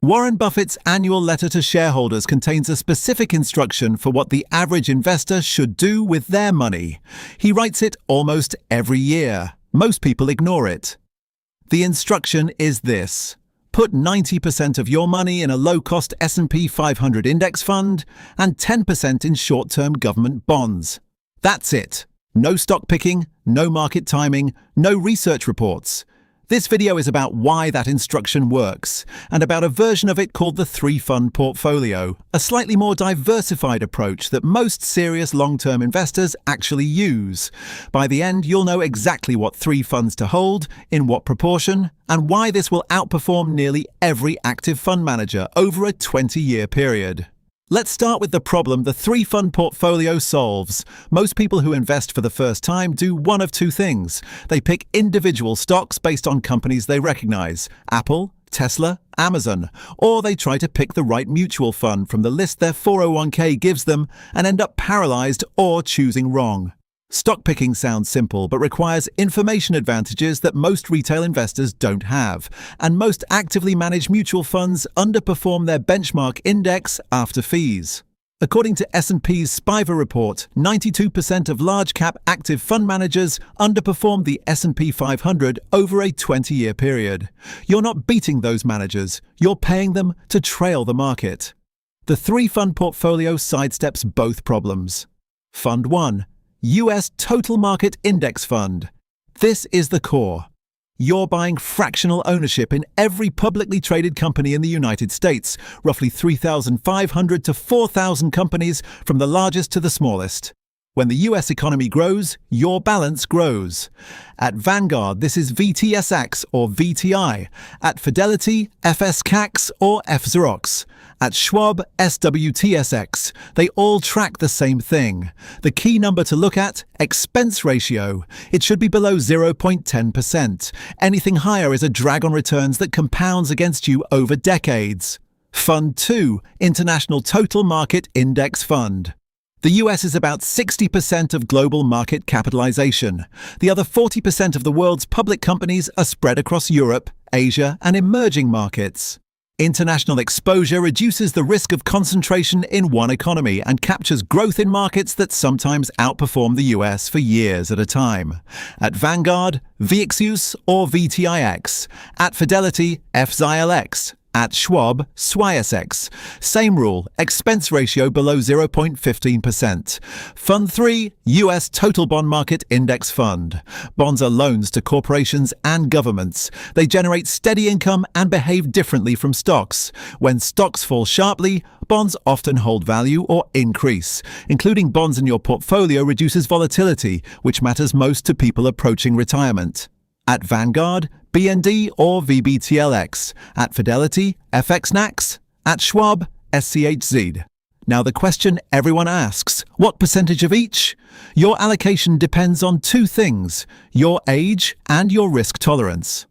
Warren Buffett's annual letter to shareholders contains a specific instruction for what the average investor should do with their money. He writes it almost every year. Most people ignore it. The instruction is this: put 90% of your money in a low-cost S&P 500 index fund and 10% in short-term government bonds. That's it. No stock picking, no market timing, no research reports. This video is about why that instruction works, and about a version of it called the three-fund portfolio, a slightly more diversified approach that most serious long-term investors actually use. By the end, you'll know exactly what three funds to hold, in what proportion, and why this will outperform nearly every active fund manager over a 20-year period. Let's start with the problem the three-fund portfolio solves. Most people who invest for the first time do one of two things. They pick individual stocks based on companies they recognize: Apple, Tesla, Amazon. Or they try to pick the right mutual fund from the list their 401k gives them and end up paralyzed or choosing wrong. Stock picking sounds simple, but requires information advantages that most retail investors don't have, and most actively managed mutual funds underperform their benchmark index after fees. According to S&P's SPIVA report, 92% of large-cap active fund managers underperformed the S&P 500 over a 20-year period. You're not beating those managers, you're paying them to trail the market. The three-fund portfolio sidesteps both problems. Fund 1. US Total Market Index Fund. This is the core. You're buying fractional ownership in every publicly traded company in the United States, roughly 3,500 to 4,000 companies from the largest to the smallest. When the US economy grows, your balance grows. At Vanguard, this is VTSX or VTI. At Fidelity, FSCAX or FXerox. At Schwab, SWTSX. They all track the same thing. The key number to look at: expense ratio. It should be below 0.10%. Anything higher is a drag on returns that compounds against you over decades. Fund 2, International Total Market Index Fund. The US is about 60% of global market capitalization. The other 40% of the world's public companies are spread across Europe, Asia, and emerging markets. International exposure reduces the risk of concentration in one economy and captures growth in markets that sometimes outperform the US for years at a time. At Vanguard, VXUS or VTIX. At Fidelity, FXILX. At Schwab, SWISX. Same rule, expense ratio below 0.15%. Fund 3, US Total Bond Market Index Fund. Bonds are loans to corporations and governments. They generate steady income and behave differently from stocks. When stocks fall sharply, bonds often hold value or increase. Including bonds in your portfolio reduces volatility, which matters most to people approaching retirement. At Vanguard, BND or VBTLX. At Fidelity, FXNAX. At Schwab, SCHZ. Now the question everyone asks: what percentage of each? Your allocation depends on two things: your age and your risk tolerance.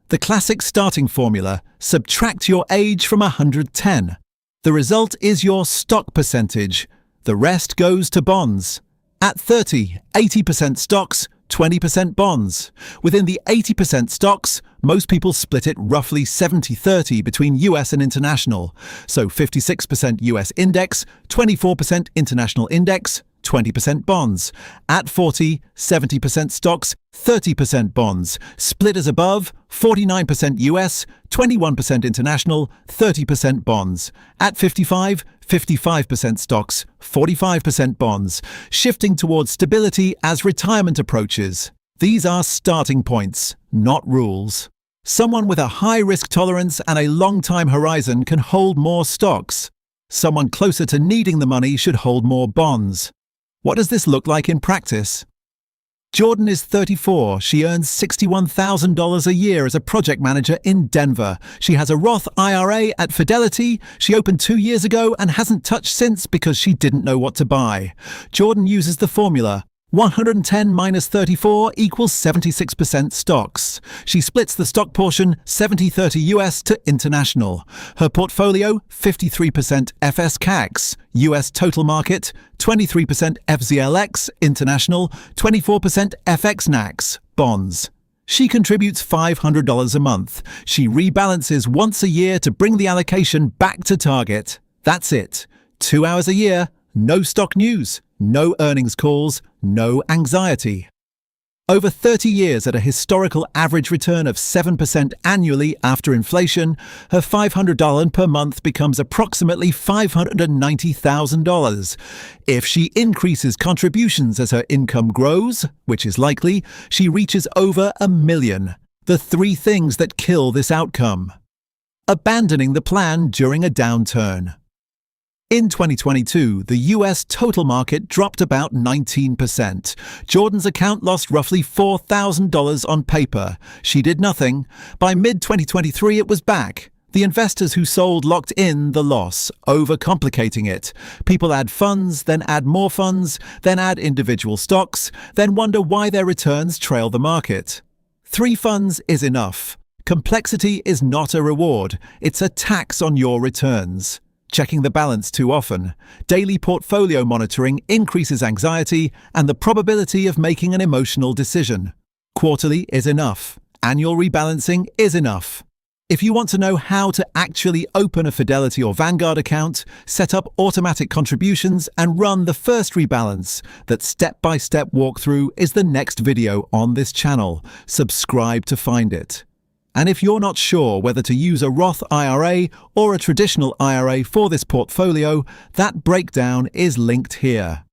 The classic starting formula: subtract your age from 110. The result is your stock percentage. The rest goes to bonds. At 30, 80% stocks, 20% bonds. Within the 80% stocks, most people split it roughly 70-30 between US and international. So 56% US index, 24% international index, 20% bonds. At 40, 70% stocks, 30% bonds. Split as above: 49% US, 21% international, 30% bonds. At 55, 55% stocks, 45% bonds, shifting towards stability as retirement approaches. These are starting points, not rules. Someone with a high risk tolerance and a long time horizon can hold more stocks. Someone closer to needing the money should hold more bonds. What does this look like in practice? Jordan is 34. She earns $61,000 a year as a project manager in Denver. She has a Roth IRA at Fidelity. She opened 2 years ago and hasn't touched since because she didn't know what to buy. Jordan uses the formula: 110 minus 34 equals 76% stocks. She splits the stock portion 70-30 US to international. Her portfolio: 53% FSCAX, US total market, 23% FZLX, international, 24% FXNAX, bonds. She contributes $500 a month. She rebalances once a year to bring the allocation back to target. That's it. 2 hours a year, no stock news, no earnings calls, no anxiety. Over 30 years at a historical average return of 7% annually after inflation, her $500 per month becomes approximately $590,000. If she increases contributions as her income grows, which is likely, she reaches over $1 million. The 3 things that kill this outcome. Abandoning the plan during a downturn. In 2022, the US total market dropped about 19%. Jordan's account lost roughly $4,000 on paper. She did nothing. By mid-2023, it was back. The investors who sold locked in the loss, overcomplicating it. People add funds, then add more funds, then add individual stocks, then wonder why their returns trail the market. 3 funds is enough. Complexity is not a reward. It's a tax on your returns. Checking the balance too often. Daily portfolio monitoring increases anxiety and the probability of making an emotional decision. Quarterly is enough. Annual rebalancing is enough. If you want to know how to actually open a Fidelity or Vanguard account, set up automatic contributions, and run the first rebalance, that step-by-step walkthrough is the next video on this channel. Subscribe to find it. And if you're not sure whether to use a Roth IRA or a traditional IRA for this portfolio, that breakdown is linked here.